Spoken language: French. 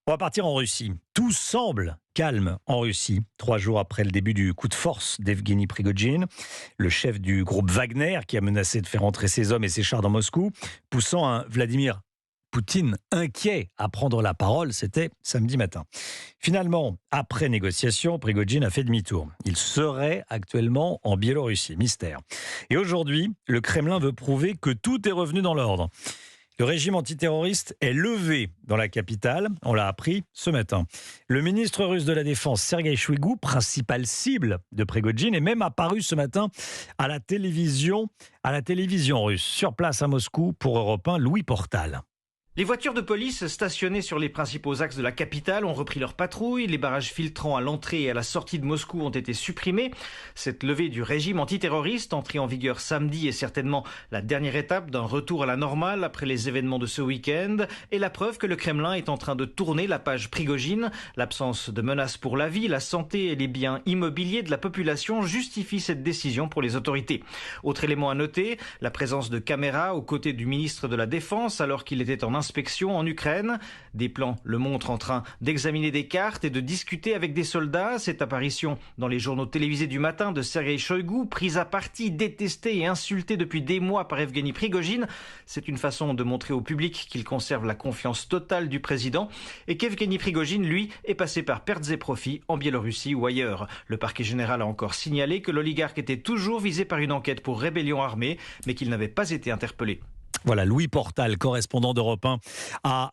On va partir en Russie. Tout semble calme en Russie. 3 jours après le début du coup de force d'Evgeny Prigojine, le chef du groupe Wagner qui a menacé de faire entrer ses hommes et ses chars dans Moscou, poussant un Vladimir Poutine inquiet à prendre la parole, c'était samedi matin. Finalement, après négociation, Prigojine a fait demi-tour. Il serait actuellement en Biélorussie, mystère. Et aujourd'hui, le Kremlin veut prouver que tout est revenu dans l'ordre. Le régime antiterroriste est levé dans la capitale, on l'a appris ce matin. Le ministre russe de la Défense, Sergueï Shoigu, principale cible de Prigojine, est même apparu ce matin à la télévision russe. Sur place à Moscou, pour Europe 1, Louis Portal. Les voitures de police stationnées sur les principaux axes de la capitale ont repris leur patrouille. Les barrages filtrants à l'entrée et à la sortie de Moscou ont été supprimés. Cette levée du régime antiterroriste, entrée en vigueur samedi, est certainement la dernière étape d'un retour à la normale après les événements de ce week-end et la preuve que le Kremlin est en train de tourner la page Prigojine. L'absence de menaces pour la vie, la santé et les biens immobiliers de la population justifie cette décision pour les autorités. Autre élément à noter, la présence de caméras aux côtés du ministre de la Défense alors qu'il était en inspection en Ukraine. Des plans le montrent en train d'examiner des cartes et de discuter avec des soldats. Cette apparition dans les journaux télévisés du matin de Sergueï Shoigu, pris à partie, détesté et insulté depuis des mois par Evgeny Prigojine, c'est une façon de montrer au public qu'il conserve la confiance totale du président et qu'Evgeny Prigojine, lui, est passé par pertes et profits en Biélorussie ou ailleurs. Le parquet général a encore signalé que l'oligarque était toujours visé par une enquête pour rébellion armée, mais qu'il n'avait pas été interpellé. Voilà, Louis Portal, correspondant d'Europe 1 à